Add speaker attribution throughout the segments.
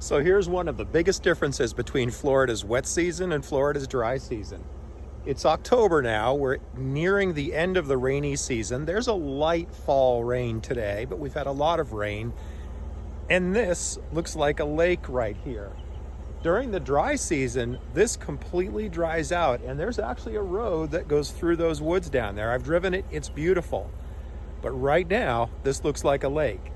Speaker 1: So here's one of the biggest differences between Florida's wet season and Florida's dry season. It's October now. We're nearing the end of the rainy season. There's a light fall rain today, but we've had a lot of rain. And this looks like a lake right here. During the dry season, this completely dries out, and there's actually a road that goes through those woods down there. I've driven it, it's beautiful. But right now, this looks like a lake.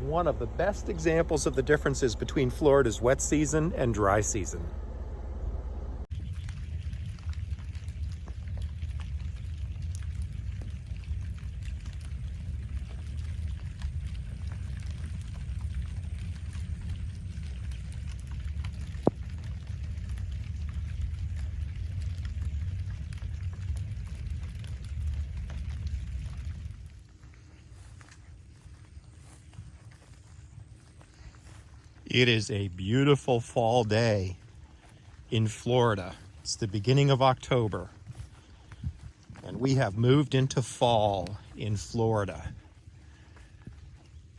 Speaker 1: One of the best examples of the differences between Florida's wet season and dry season. It is a beautiful fall day in Florida. It's the beginning of October, and we have moved into fall in Florida.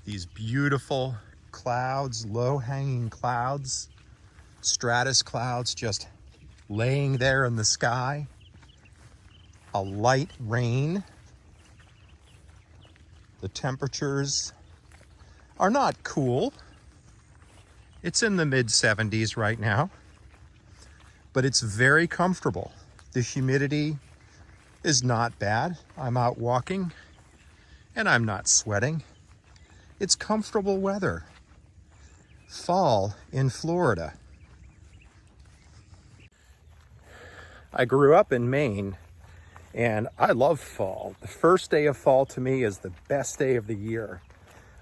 Speaker 1: These beautiful clouds, low-hanging clouds, stratus clouds just laying there in the sky, a light rain. The temperatures are not cool. It's in the mid-70s right now, but it's very comfortable. The humidity is not bad. I'm out walking and I'm not sweating. It's comfortable weather. Fall in Florida. I grew up in Maine and I love fall. The first day of fall to me is the best day of the year.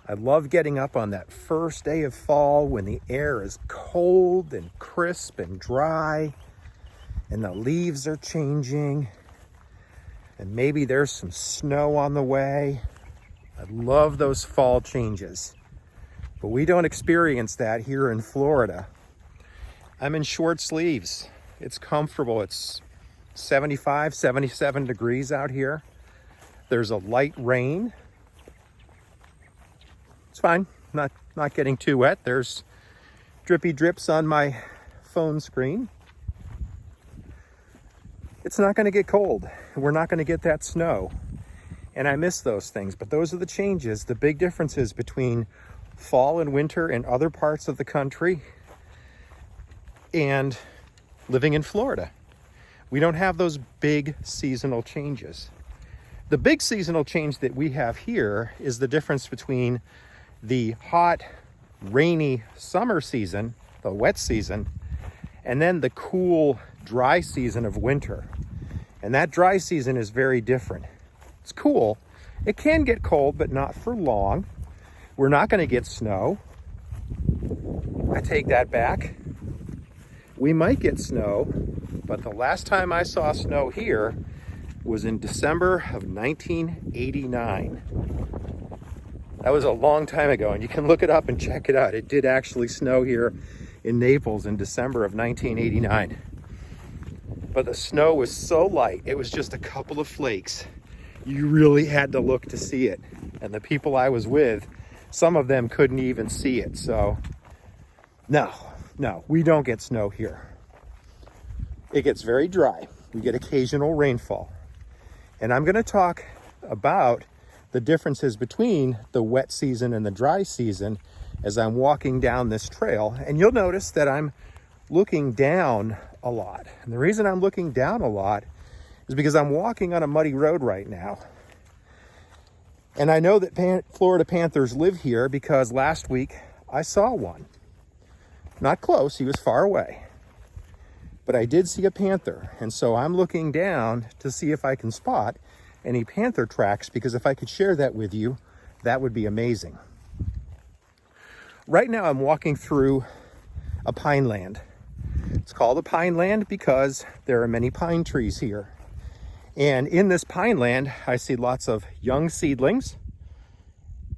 Speaker 1: I love getting up on that first day of fall when the air is cold and crisp and dry and the leaves are changing and maybe there's some snow on the way. I love those fall changes, but we don't experience that here in Florida. I'm in short sleeves. It's comfortable. It's 75, 77 degrees out here. There's a light rain. It's fine, not getting too wet. There's drippy drips on my phone screen. It's not going to get cold. We're not going to get that snow. And I miss those things, but those are the changes, the big differences between fall and winter in other parts of the country and living in Florida. We don't have those big seasonal changes. The big seasonal change that we have here is the difference between the hot, rainy summer season, the wet season, and then the cool, dry season of winter. And that dry season is very different. It's cool. It can get cold, but not for long. We're not going to get snow. I take that back. We might get snow, but the last time I saw snow here was in December of 1989. That was a long time ago, and you can look it up and check it out. It did actually snow here in Naples in December of 1989. But the snow was so light, it was just a couple of flakes. You really had to look to see it. And the people I was with, some of them couldn't even see it. So, no, we don't get snow here. It gets very dry. We get occasional rainfall. And I'm going to talk about the differences between the wet season and the dry season as I'm walking down this trail. And you'll notice that I'm looking down a lot. And the reason I'm looking down a lot is because I'm walking on a muddy road right now. And I know that Florida Panthers live here because last week I saw one. Not close, he was far away. But I did see a panther. And so I'm looking down to see if I can spot any panther tracks, because if I could share that with you, that would be amazing. Right now I'm walking through a pine land. It's called a pine land because there are many pine trees here. And in this pine land, I see lots of young seedlings,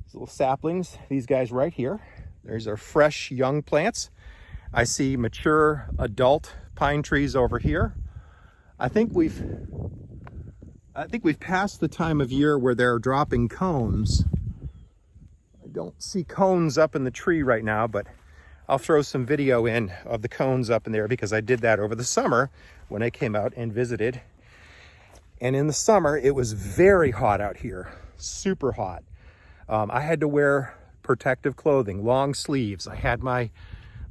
Speaker 1: these little saplings, these guys right here. There's our fresh young plants. I see mature adult pine trees over here. I think we've passed the time of year where they're dropping cones. I don't see cones up in the tree right now, but I'll throw some video in of the cones up in there because I did that over the summer when I came out and visited. And in the summer, it was very hot out here, super hot. I had to wear protective clothing, long sleeves. I had my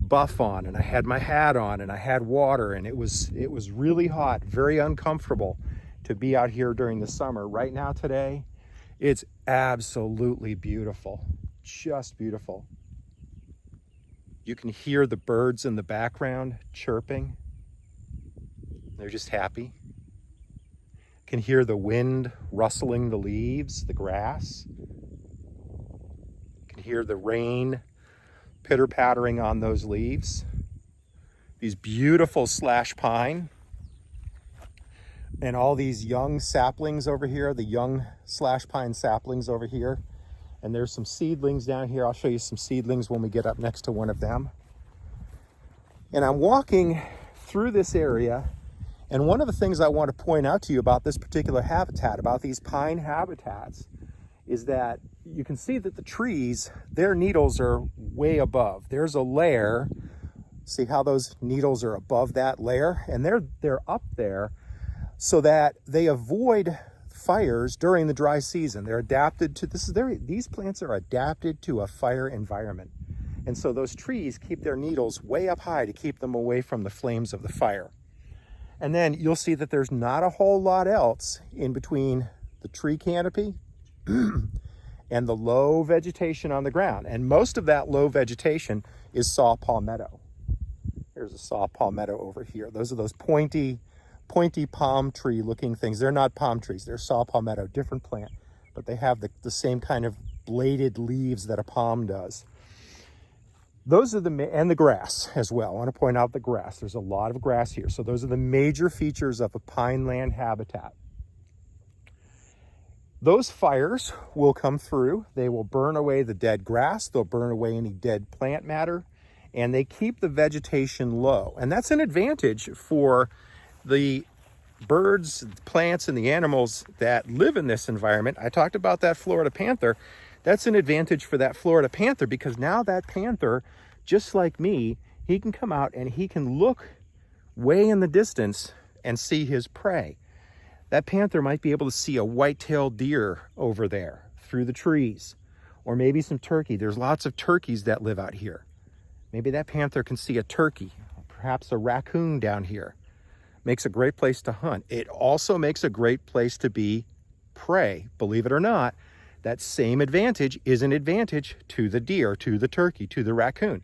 Speaker 1: buff on and I had my hat on and I had water, and it was really hot, very uncomfortable to be out here during the summer. Right now today, it's absolutely beautiful, just beautiful. You can hear the birds in the background chirping. They're just happy. You can hear the wind rustling the leaves, the grass. You can hear the rain pitter-pattering on those leaves. These beautiful slash pine. And all these young saplings over here, the young slash pine saplings over here. And there's some seedlings down here. I'll show you some seedlings when we get up next to one of them. And I'm walking through this area, and one of the things I want to point out to you about this particular habitat, about these pine habitats, is that you can see that the trees, their needles are way above. There's a layer. See how those needles are above that layer? And they're up there so that they avoid fires during the dry season. They're adapted to these plants are adapted to a fire environment. And so those trees keep their needles way up high to keep them away from the flames of the fire. And then you'll see that there's not a whole lot else in between the tree canopy and the low vegetation on the ground. And most of that low vegetation is saw palmetto. There's a saw palmetto over here. Those are those pointy palm tree looking things. They're not palm trees, they're saw palmetto, different plant, but they have the same kind of bladed leaves that a palm does. Those are and the grass as well. I want to point out the grass. There's a lot of grass here. So those are the major features of a pineland habitat. Those fires will come through. They will burn away the dead grass. They'll burn away any dead plant matter, and they keep the vegetation low. And that's an advantage for the birds, plants, and the animals that live in this environment. I talked about that Florida panther. That's an advantage for that Florida panther, because now that panther, just like me, he can come out and he can look way in the distance and see his prey. That panther might be able to see a white-tailed deer over there through the trees, or maybe some turkey. There's lots of turkeys that live out here. Maybe that panther can see a turkey, perhaps a raccoon down here. Makes a great place to hunt. It also makes a great place to be prey. Believe it or not, that same advantage is an advantage to the deer, to the turkey, to the raccoon.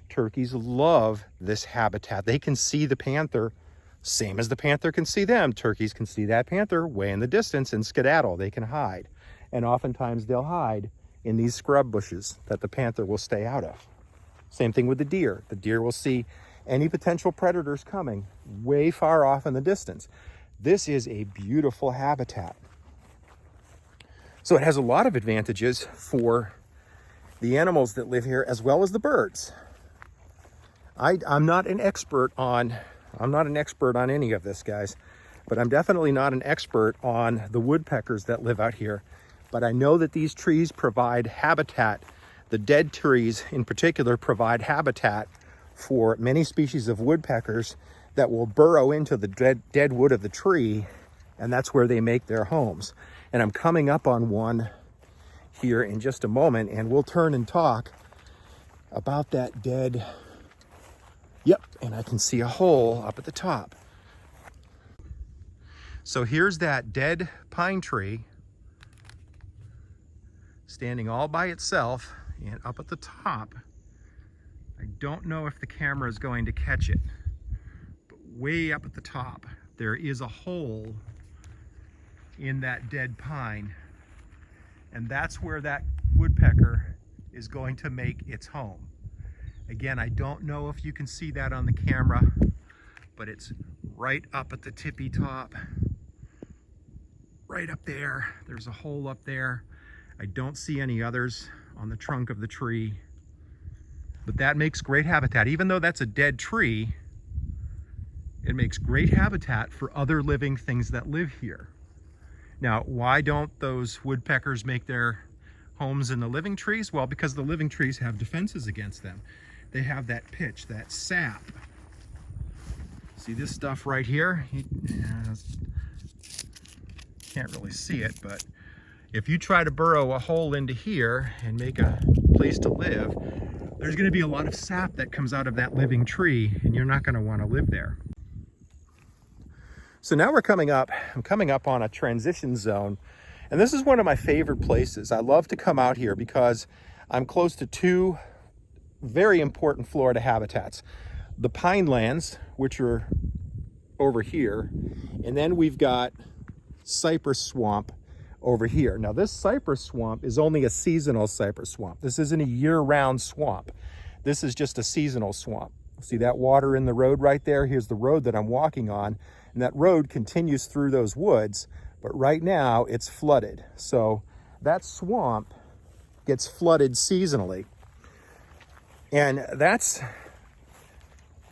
Speaker 1: Turkeys love this habitat. They can see the panther, same as the panther can see them. Turkeys can see that panther way in the distance and skedaddle. They can hide. And oftentimes they'll hide in these scrub bushes that the panther will stay out of. Same thing with the deer. The deer will see any potential predators coming way far off in the distance. This is a beautiful habitat. So it has a lot of advantages for the animals that live here as well as the birds. I'm not an expert on any of this, guys, but I'm definitely not an expert on the woodpeckers that live out here. But I know that these trees provide habitat. The dead trees in particular provide habitat for many species of woodpeckers that will burrow into the dead wood of the tree, and that's where they make their homes. And I'm coming up on one here in just a moment, and we'll turn and talk about that dead. Yep, and I can see a hole up at the top. So here's that dead pine tree standing all by itself, and up at the top, I don't know if the camera is going to catch it, but way up at the top, there is a hole in that dead pine, and that's where that woodpecker is going to make its home. Again, I don't know if you can see that on the camera, but it's right up at the tippy top, right up there. There's a hole up there. I don't see any others on the trunk of the tree. But that makes great habitat. Even though that's a dead tree, it makes great habitat for other living things that live here. Now, why don't those woodpeckers make their homes in the living trees? Well, because the living trees have defenses against them. they have that pitch, that sap. See this stuff right here? Can't really see it, but if you try to burrow a hole into here and make a place to live, there's going to be a lot of sap that comes out of that living tree, and you're not going to want to live there. So now I'm coming up on a transition zone, and this is one of my favorite places. I love to come out here because I'm close to two very important Florida habitats. The pine lands, which are over here, and then we've got Cypress Swamp over here. Now this Cypress Swamp is only a seasonal Cypress Swamp. This isn't a year-round swamp. This is just a seasonal swamp. See that water in the road right there? Here's the road that I'm walking on, and that road continues through those woods, but right now it's flooded. So that swamp gets flooded seasonally. And that's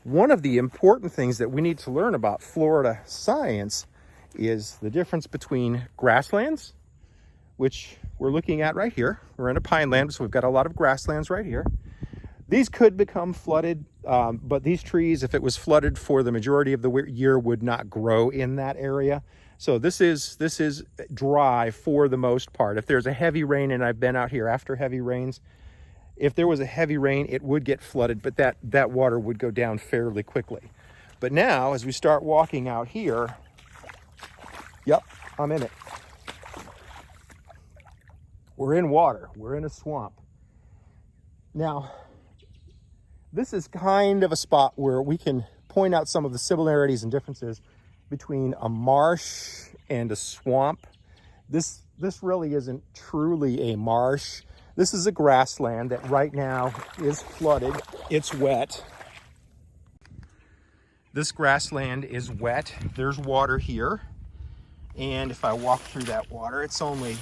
Speaker 1: one of the important things that we need to learn about Florida science, is the difference between grasslands, which we're looking at right here. We're in a pine land, so we've got a lot of grasslands right here. These could become flooded, but these trees, if it was flooded for the majority of the year, would not grow in that area. So this is dry for the most part. If there's a heavy rain, and I've been out here after heavy rains, if there was a heavy rain, it would get flooded, but that water would go down fairly quickly. But now, as we start walking out here, yep, I'm in it. We're in water. We're in a swamp. Now, this is kind of a spot where we can point out some of the similarities and differences between a marsh and a swamp. This really isn't truly a marsh. This is a grassland that right now is flooded. It's wet. This grassland is wet. There's water here. And if I walk through that water, it's only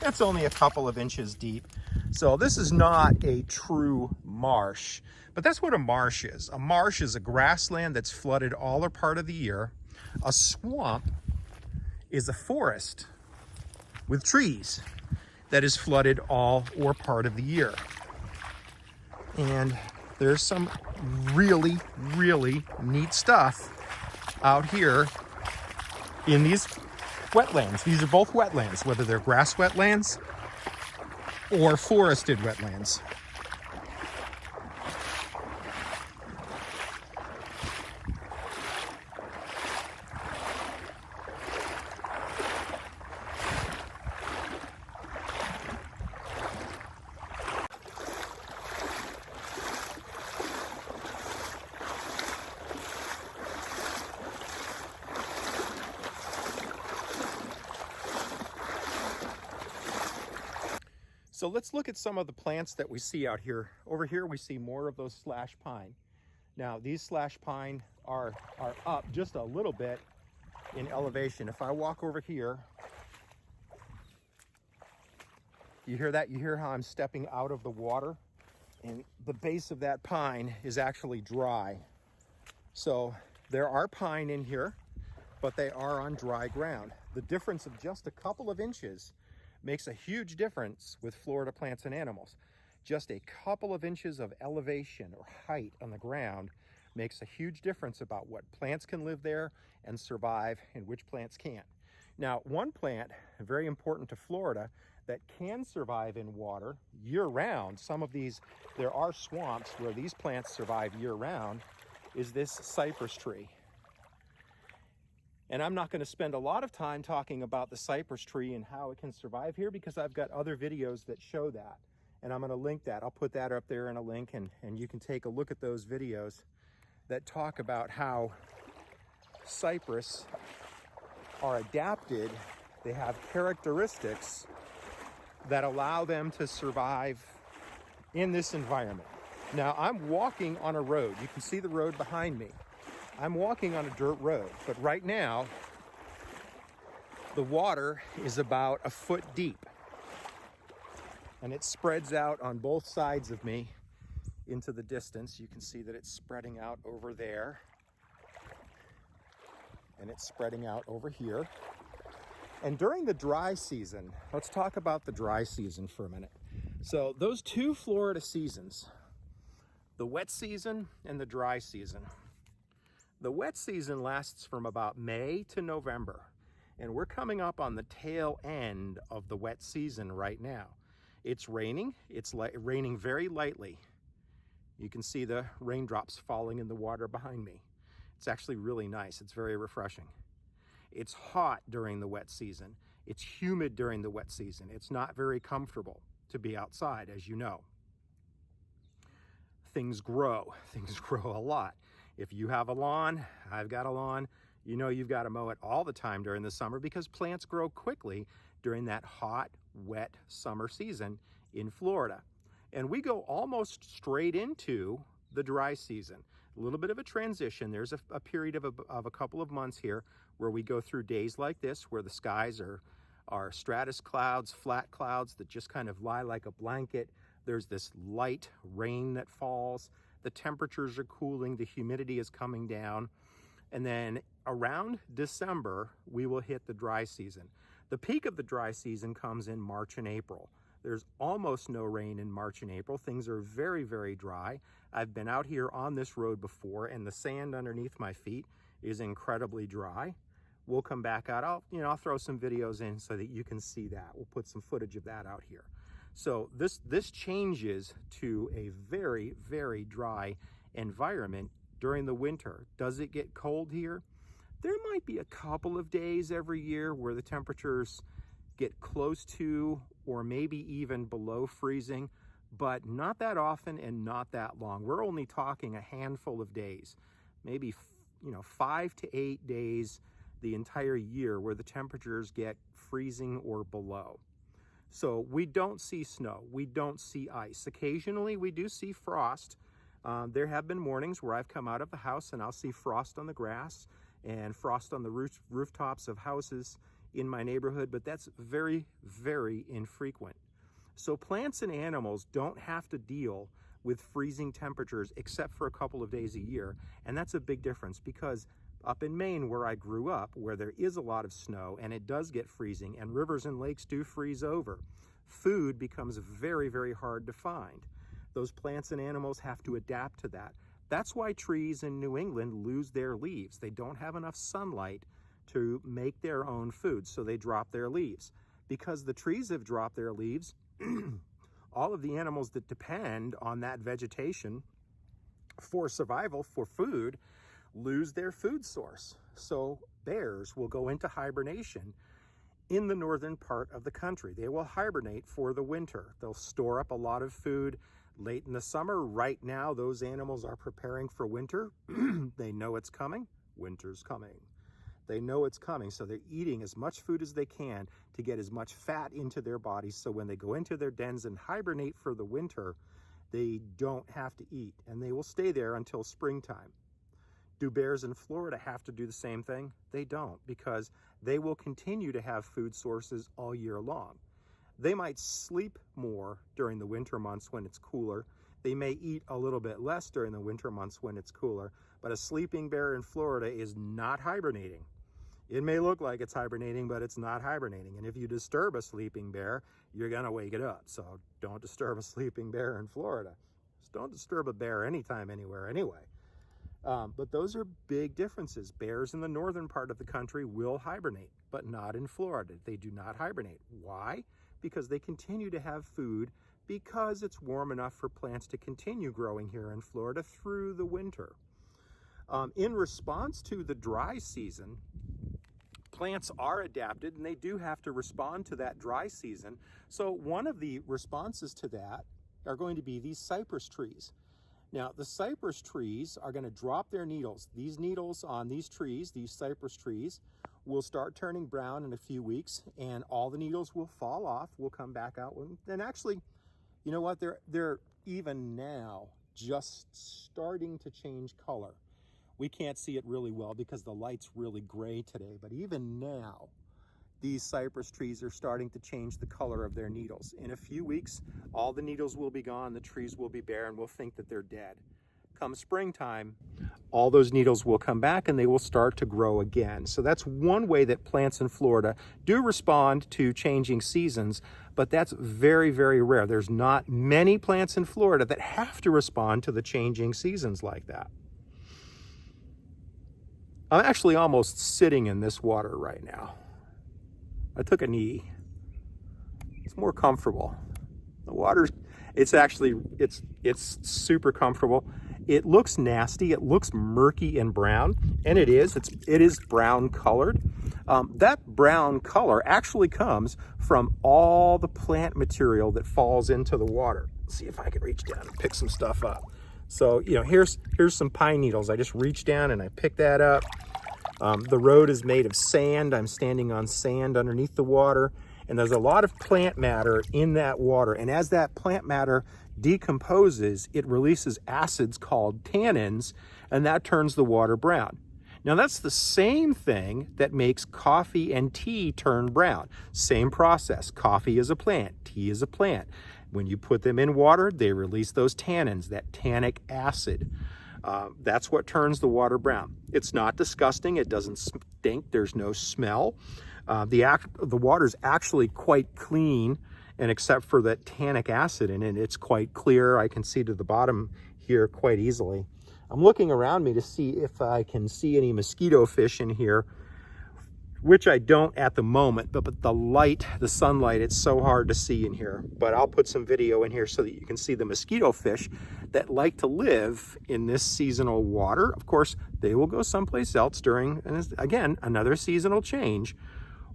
Speaker 1: a couple of inches deep. So this is not a true marsh, but that's what a marsh is. A marsh is a grassland that's flooded all or part of the year. A swamp is a forest with trees that is flooded all or part of the year. And there's some really, really neat stuff out here in these wetlands. These are both wetlands, whether they're grass wetlands or forested wetlands. So let's look at some of the plants that we see out here. Over here we see more of those slash pine. Now these slash pine are up just a little bit in elevation. If I walk over here, you hear that? You hear how I'm stepping out of the water? And the base of that pine is actually dry. So there are pine in here, but they are on dry ground. The difference of just a couple of inches makes a huge difference with Florida plants and animals. Just a couple of inches of elevation or height on the ground makes a huge difference about what plants can live there and survive and which plants can't. Now, one plant, very important to Florida, that can survive in water year-round, some of these, there are swamps where these plants survive year-round, is this cypress tree. And I'm not going to spend a lot of time talking about the cypress tree and how it can survive here, because I've got other videos that show that. And I'm going to link that. I'll put that up there in a link, and you can take a look at those videos that talk about how cypress are adapted. They have characteristics that allow them to survive in this environment. Now, I'm walking on a road. You can see the road behind me. I'm walking on a dirt road, but right now, the water is about a foot deep. And it spreads out on both sides of me into the distance. You can see that it's spreading out over there. And it's spreading out over here. And during the dry season, let's talk about the dry season for a minute. So those two Florida seasons, The wet season and the dry season. The wet season lasts from about May to November, and we're coming up on the tail end of the wet season right now. It's raining. It's raining very lightly. You can see the raindrops falling in the water behind me. It's actually really nice. It's very refreshing. It's hot during the wet season. It's humid during the wet season. It's not very comfortable to be outside, as you know. Things grow a lot. If you have a lawn, I've got a lawn, you know you've got to mow it all the time during the summer because plants grow quickly during that hot, wet summer season in Florida. And we go almost straight into the dry season. A little bit of a transition. There's a period of a couple of months here where we go through days like this where the skies are stratus clouds, flat clouds that just kind of lie like a blanket. There's this light rain that falls. The temperatures are cooling. The humidity is coming down. And then around December, we will hit the dry season. The peak of the dry season comes in March and April. There's almost no rain in March and April. Things are very, very dry. I've been out here on this road before, and the sand underneath my feet is incredibly dry. We'll come back out. I'll throw some videos in so that you can see that. We'll put some footage of that out here. So this changes to a very, very dry environment during the winter. Does it get cold here? There might be a couple of days every year where the temperatures get close to or maybe even below freezing, but not that often and not that long. We're only talking a handful of days, maybe 5 to 8 days the entire year where the temperatures get freezing or below. So we don't see snow, we don't see ice. Occasionally we do see frost. There have been mornings where I've come out of the house and I'll see frost on the grass and frost on the rooftops of houses in my neighborhood, but that's very, very infrequent. So plants and animals don't have to deal with freezing temperatures except for a couple of days a year. And that's a big difference because up in Maine, where I grew up, where there is a lot of snow and it does get freezing and rivers and lakes do freeze over, food becomes very, very hard to find. Those plants and animals have to adapt to that. That's why trees in New England lose their leaves. They don't have enough sunlight to make their own food, so they drop their leaves. Because the trees have dropped their leaves, all of the animals that depend on that vegetation for survival, for food, lose their food source. So bears will go into hibernation in the northern part of the country. They will hibernate for the winter. They'll store up a lot of food late in the summer. Right now, those animals are preparing for winter. They know it's coming. Winter's coming. They know it's coming, so they're eating as much food as they can to get as much fat into their bodies, so when they go into their dens and hibernate for the winter, they don't have to eat, and they will stay there until springtime. Do bears in Florida have to do the same thing? They don't, because they will continue to have food sources all year long. They might sleep more during the winter months when it's cooler. They may eat a little bit less during the winter months when it's cooler, but a sleeping bear in Florida is not hibernating. It may look like it's hibernating, but it's not hibernating. And if you disturb a sleeping bear, you're gonna wake it up. So don't disturb a sleeping bear in Florida. Just don't disturb a bear anytime, anywhere, anyway. But those are big differences. Bears in the northern part of the country will hibernate, but not in Florida. They do not hibernate. Why? Because they continue to have food because it's warm enough for plants to continue growing here in Florida through the winter. In response to the dry season, plants are adapted and they do have to respond to that dry season. So one of the responses to that are going to be these cypress trees. Now, the cypress trees are going to drop their needles. These needles on these trees, these cypress trees, will start turning brown in a few weeks, and all the needles will fall off, will come back out. And actually, you know what? They're even now just starting to change color. We can't see it really well because the light's really gray today, but even now, these cypress trees are starting to change the color of their needles. In a few weeks, all the needles will be gone, the trees will be bare, and we'll think that they're dead. Come springtime, all those needles will come back and they will start to grow again. So that's one way that plants in Florida do respond to changing seasons but that's very, very rare. There's not many plants in Florida that have to respond to the changing seasons like that. I'm actually almost sitting in this water right now. I took a knee. It's more comfortable. The water's, it's super comfortable. It looks nasty. It looks murky and brown, and it is brown colored. That brown color actually comes from all the plant material that falls into the water. Let's see if I can reach down and pick some stuff up. So, you know, here's some pine needles. I just reached down and I picked that up. The road is made of sand. I'm standing on sand underneath the water, and there's a lot of plant matter in that water. And as that plant matter decomposes, it releases acids called tannins, and that turns the water brown. Now, that's the same thing that makes coffee and tea turn brown. Same process. Coffee is a plant, tea is a plant. When you put them in water, they release those tannins, that tannic acid. That's what turns the water brown. It's not disgusting. It doesn't stink. There's no smell. The water's actually quite clean, and except for that tannic acid in it, it's quite clear. I can see to the bottom here quite easily. I'm looking around me to see if I can see any mosquito fish in here, which I don't at the moment, but the light, the sunlight, it's so hard to see in here. But I'll put some video in here so that you can see the mosquito fish that like to live in this seasonal water. Of course, they will go someplace else during, and again, another seasonal change.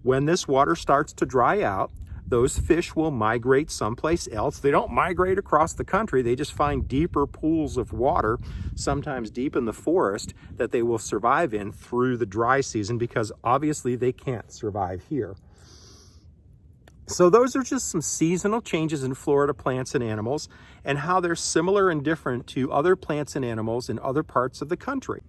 Speaker 1: When this water starts to dry out, those fish will migrate someplace else. They don't migrate across the country. They just find deeper pools of water, sometimes deep in the forest, that they will survive in through the dry season, because obviously they can't survive here. So those are just some seasonal changes in Florida plants and animals, and how they're similar and different to other plants and animals in other parts of the country.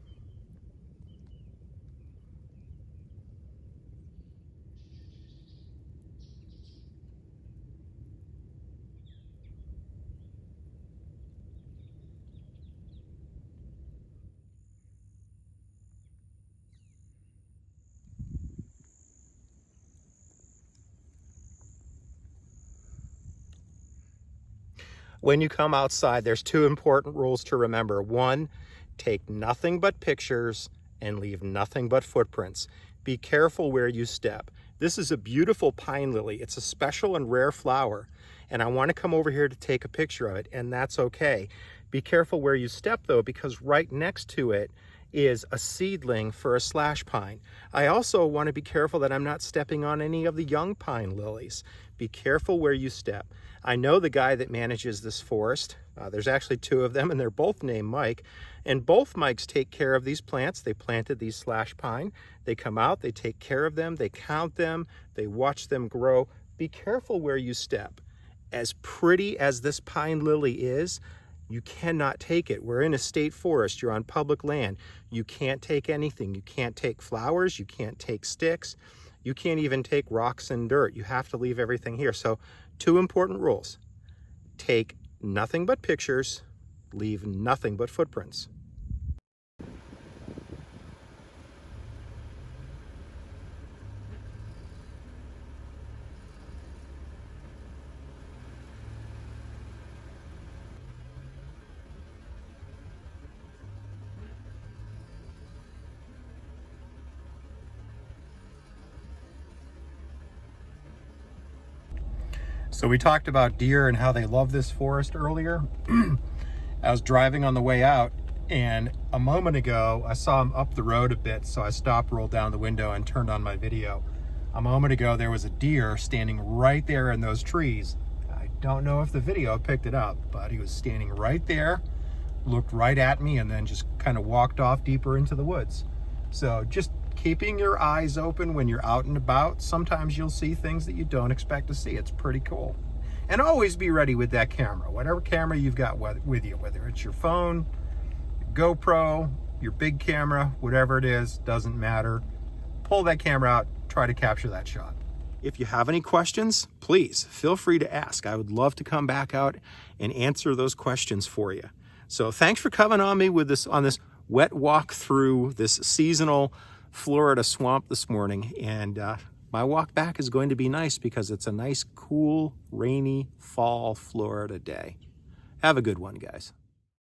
Speaker 1: When you come outside, there's two important rules to remember. One, take nothing but pictures and leave nothing but footprints. Be careful where you step. This is a beautiful pine lily. It's a special and rare flower, and I want to come over here to take a picture of it, and that's okay. Be careful where you step, though, because right next to it is a seedling for a slash pine. I also want to be careful that I'm not stepping on any of the young pine lilies. Be careful where you step. I know the guy that manages this forest. There's actually two of them, and they're both named Mike. And both Mikes take care of these plants. They planted these slash pine. They come out, they take care of them, they count them, they watch them grow. Be careful where you step. As pretty as this pine lily is, you cannot take it. We're in a state forest. You're on public land. You can't take anything. You can't take flowers. You can't take sticks. You can't even take rocks and dirt. You have to leave everything here. So, two important rules. Take nothing but pictures. Leave nothing but footprints. So we talked about deer and how they love this forest earlier. I was driving on the way out, and a moment ago I saw them up the road a bit, so I stopped, rolled down the window, and turned on my video. A moment ago there was a deer standing right there in those trees. I don't know if the video picked it up, but he was standing right there, looked right at me, and then just kind of walked off deeper into the woods. So just keeping your eyes open when you're out and about. Sometimes you'll see things that you don't expect to see. It's pretty cool. And always be ready with that camera, whatever camera you've got with you, whether it's your phone, GoPro, your big camera, whatever it is, doesn't matter. Pull that camera out, try to capture that shot. If you have any questions, please feel free to ask. I would love to come back out and answer those questions for you. So thanks for coming on me with this, on this wet walk through this seasonal Florida swamp this morning, and My walk back is going to be nice because it's a nice, cool, rainy fall Florida day. Have a good one, guys.